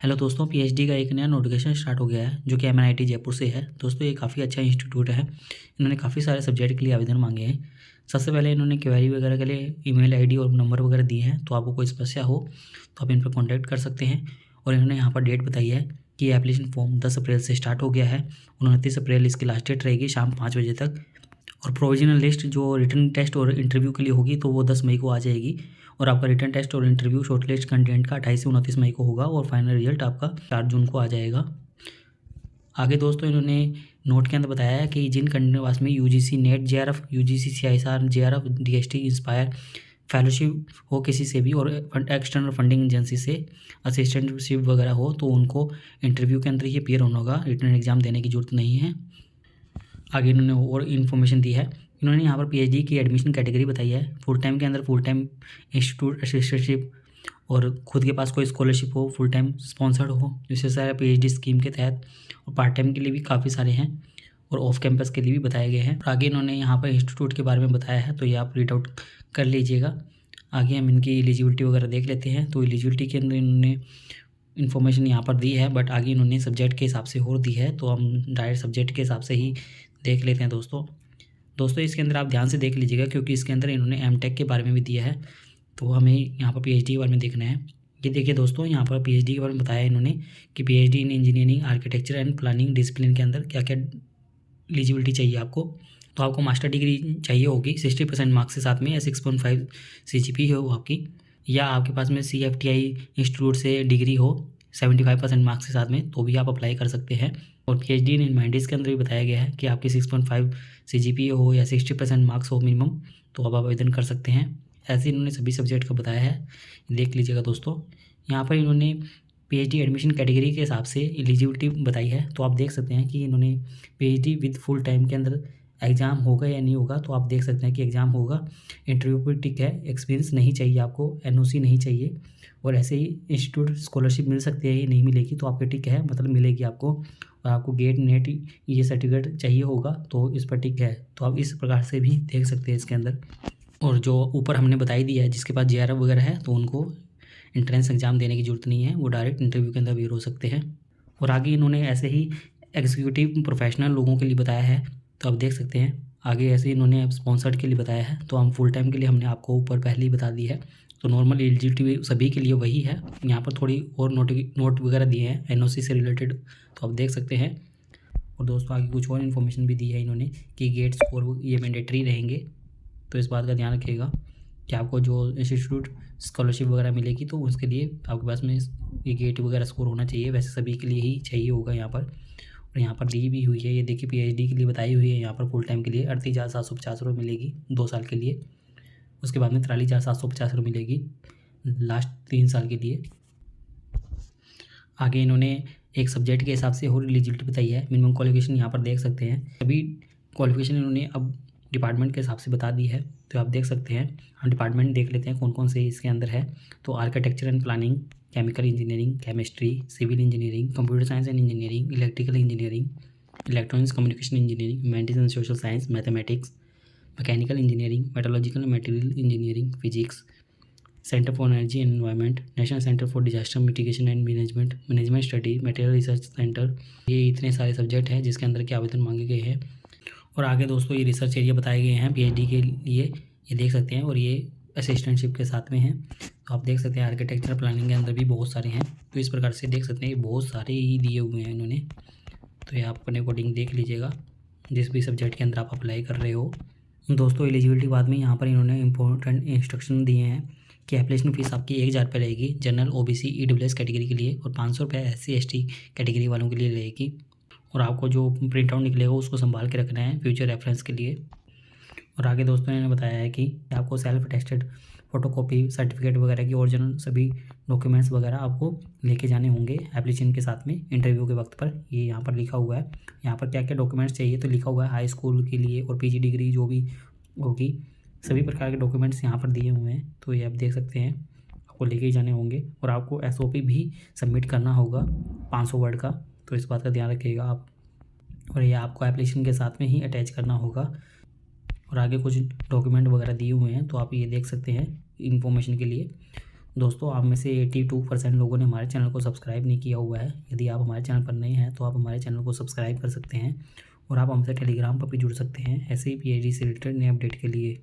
Hello दोस्तों, PhD का एक नया नोटिफिकेशन स्टार्ट हो गया है जो कि एमएनआईटी जयपुर से है। दोस्तों ये काफ़ी अच्छा इंस्टीट्यूट है। इन्होंने काफ़ी सारे सब्जेक्ट के लिए आवेदन मांगे हैं। सबसे पहले इन्होंने क्वेरी वगैरह के लिए ईमेल आईडी और नंबर वगैरह दिए हैं, तो आपको कोई समस्या हो तो आप इन पर कॉन्टैक्ट कर सकते हैं। और इन्होंने यहाँ पर डेट बताई है कि एप्लीकेशन फॉर्म 10 अप्रैल से स्टार्ट हो गया है। 29 अप्रैल इसकी लास्ट डेट रहेगी शाम 5 बजे तक। और प्रोविजनल लिस्ट जो रिटन टेस्ट और इंटरव्यू के लिए होगी तो वो 10 मई को आ जाएगी। और आपका रिटन टेस्ट और इंटरव्यू शॉर्टलिस्ट कंटेंट का 28 से 29 मई को होगा और फाइनल रिजल्ट आपका 4 जून को आ जाएगा। आगे दोस्तों इन्होंने नोट के अंदर बताया है कि जिन कंटेंट में UGC NET JRF, UGC CISR JRF, DST INSPIRE fellowship हो किसी से भी और एक्सटर्नल फंडिंग एजेंसी से असिस्टेंटशिप वगैरह हो तो उनको इंटरव्यू के अंदर ही अपीयर होना होगा, रिटन एग्जाम देने की जरूरत नहीं है। आगे इन्होंने और इन्फॉर्मेशन दी है। इन्होंने यहाँ पर पीएचडी की एडमिशन कैटेगरी बताई है। फुल टाइम के अंदर फुल टाइम इंस्टीट्यूट असिस्टेंटशिप और खुद के पास कोई स्कॉलरशिप हो, फुल टाइम स्पॉन्सर्ड हो जिससे सारे पीएचडी स्कीम के तहत, और पार्ट टाइम के लिए भी काफ़ी सारे हैं और ऑफ कैंपस के लिए भी बताए गए हैं। और आगे इन्होंने यहाँ पर इंस्टीट्यूट के बारे में बताया है, तो ये आप रीड आउट कर लीजिएगा। आगे हम इनकी एलिजिबिलिटी वगैरह देख लेते हैं। तो एलिजिबिलिटी के अंदर इन्होंने इन्फॉर्मेशन यहाँ पर दी है, बट आगे इन्होंने सब्जेक्ट के हिसाब से और दी है, तो हम डायरेक्ट सब्जेक्ट के हिसाब से ही देख लेते हैं। दोस्तों इसके अंदर आप ध्यान से देख लीजिएगा क्योंकि इसके अंदर इन्होंने एमटेक के बारे में भी दिया है, तो हमें यहाँ पर पीएचडी के बारे में देखना है। ये देखिए दोस्तों, यहाँ पर पीएचडी के बारे में बताया है इन्होंने कि PhD in engineering architecture and planning discipline के अंदर क्या क्या एलिजिबिलिटी चाहिए आपको। तो आपको मास्टर डिग्री चाहिए होगी 60% मार्क्स के साथ में, या 6.5 CGPA हो आपकी, या आपके पास में CFTI इंस्टीट्यूट से डिग्री हो 75% मार्क्स के साथ में, तो भी आप अप्लाई कर सकते हैं। और पीएचडी इन ह्यूमैनिटीज़ के अंदर भी बताया गया है कि आपकी 6.5 CGPA हो या 60% मार्क्स हो मिनिमम, तो आप आवेदन कर सकते हैं। ऐसे इन्होंने सभी सब्जेक्ट का बताया है, देख लीजिएगा दोस्तों। यहाँ पर इन्होंने पीएचडी एडमिशन कैटेगरी के हिसाब से एलिजिबिलिटी बताई है, तो आप देख सकते हैं कि इन्होंने पीएचडी विद फुल टाइम के अंदर एग्ज़ाम होगा या नहीं होगा, तो आप देख सकते हैं कि एग्ज़ाम होगा। इंटरव्यू पर टिक है, एक्सपीरियंस नहीं चाहिए आपको, एनओसी नहीं चाहिए, और ऐसे ही इंस्टीट्यूट स्कॉलरशिप मिल सकती है, ये नहीं मिलेगी तो आपके टिक है, मतलब मिलेगी आपको। और आपको गेट नेट ये सर्टिफिकेट चाहिए होगा तो इस पर टिक है, तो आप इस प्रकार से भी देख सकते हैं इसके अंदर। और जो ऊपर हमने बताई दिया है जिसके पास जेआरएफ वगैरह है तो उनको एंट्रेंस एग्ज़ाम देने की ज़रूरत नहीं है, वो डायरेक्ट इंटरव्यू के अंदर भी हो सकते हैं। और आगे इन्होंने ऐसे ही एग्जीक्यूटिव प्रोफेशनल लोगों के लिए बताया है, तो आप देख सकते हैं। आगे ऐसे इन्होंने स्पॉन्सर्ड के लिए बताया है, तो हम फुल टाइम के लिए हमने आपको ऊपर पहले ही बता दी है। तो नॉर्मल एलिजिबिलिटी सभी के लिए वही है। यहाँ पर थोड़ी और नोट वगैरह दिए हैं एनओसी से रिलेटेड, तो आप देख सकते हैं। और दोस्तों आगे कुछ और इन्फॉर्मेशन भी दी है इन्होंने कि गेट स्कोर ये मैंडेटरी रहेंगे, तो इस बात का ध्यान रखिएगा कि आपको जो इंस्टीट्यूट स्कॉलरशिप वगैरह मिलेगी तो उसके लिए आपके पास में ये गेट वगैरह स्कोर होना चाहिए। वैसे सभी के लिए ही चाहिए होगा यहाँ पर। और यहाँ पर दी भी हुई है, ये देखिए पीएचडी के लिए बताई हुई है। यहाँ पर फुल टाइम के लिए 38,750 रुपये मिलेगी 2 साल के लिए। उसके बाद में 43,750 रुपये मिलेगी लास्ट 3 साल के लिए। आगे इन्होंने एक सब्जेक्ट के हिसाब से और एलिजिबिलिटी बताई है। मिनिमम क्वालिफिकेशन यहाँ पर देख सकते हैं, सभी क्वालिफिकेशन इन्होंने अब डिपार्टमेंट के हिसाब से बता दी है, तो आप देख सकते हैं। हम डिपार्टमेंट देख लेते हैं कौन कौन से इसके अंदर है। तो architecture and planning, chemical engineering, chemistry, civil engineering, computer science and engineering, electrical engineering, electronics communication engineering, humanities and social science, mathematics, mechanical engineering, metallurgical and material engineering, physics, center for energy and environment, national center for disaster mitigation and management study, material research center. ये इतने सारे subject हैं जिसके अंदर के आवेदन मांगे गए हैं। और आगे दोस्तों ये रिसर्च एरिया बताए गए हैं पीएचडी के लिए, ये देख सकते हैं। और ये असिस्टेंटशिप के साथ में है, तो आप देख सकते हैं। आर्किटेक्चर प्लानिंग के अंदर भी बहुत सारे हैं, तो इस प्रकार से देख सकते हैं। ये बहुत सारे ही दिए हुए हैं इन्होंने, तो ये आप अपने अकॉर्डिंग देख लीजिएगा जिस भी सब्जेक्ट के अंदर आप अप्लाई कर रहे हो। दोस्तों एलिजिबिलिटी बाद में यहाँ पर इन्होंने इंपॉर्टेंट इंस्ट्रक्शन दिए हैं कि एप्लीकेशन फ़ीस आपकी 1,000 रुपये रहेगी जनरल, ओबीसी, ईडब्ल्यूएस कैटेगरी के लिए, और 500 रुपये SC ST कैटेगरी वालों के लिए रहेगी। और आपको जो प्रिंट आउट निकलेगा उसको संभाल के रखना है फ्यूचर रेफरेंस के लिए। और आगे दोस्तों ने बताया है कि आपको सेल्फ अटेस्टेड फोटोकॉपी, सर्टिफिकेट वगैरह की ओरिजिनल सभी डॉक्यूमेंट्स वगैरह आपको लेके जाने होंगे एप्लीकेशन के साथ में इंटरव्यू के वक्त पर। ये यहाँ पर लिखा हुआ है, यहाँ पर क्या क्या डॉक्यूमेंट्स चाहिए तो लिखा हुआ है। हाई स्कूल के लिए और PG डिग्री जो भी होगी, सभी प्रकार के डॉक्यूमेंट्स यहाँ पर दिए हुए हैं, तो ये आप देख सकते हैं। आपको लेके ही जाने होंगे और आपको SOP भी सबमिट करना होगा 500 वर्ड का, तो इस बात का ध्यान रखिएगा आप। और ये आपको एप्लीकेशन के साथ में ही अटैच करना होगा। और आगे कुछ डॉक्यूमेंट वगैरह दिए हुए हैं, तो आप ये देख सकते हैं इन्फॉर्मेशन के लिए। दोस्तों आप में से 82% लोगों ने हमारे चैनल को सब्सक्राइब नहीं किया हुआ है। यदि आप हमारे चैनल पर नए हैं तो आप हमारे चैनल को सब्सक्राइब कर सकते हैं और आप हमसे टेलीग्राम पर भी जुड़ सकते हैं ऐसे ही पीएचडी से रिलेटेड नए अपडेट के लिए।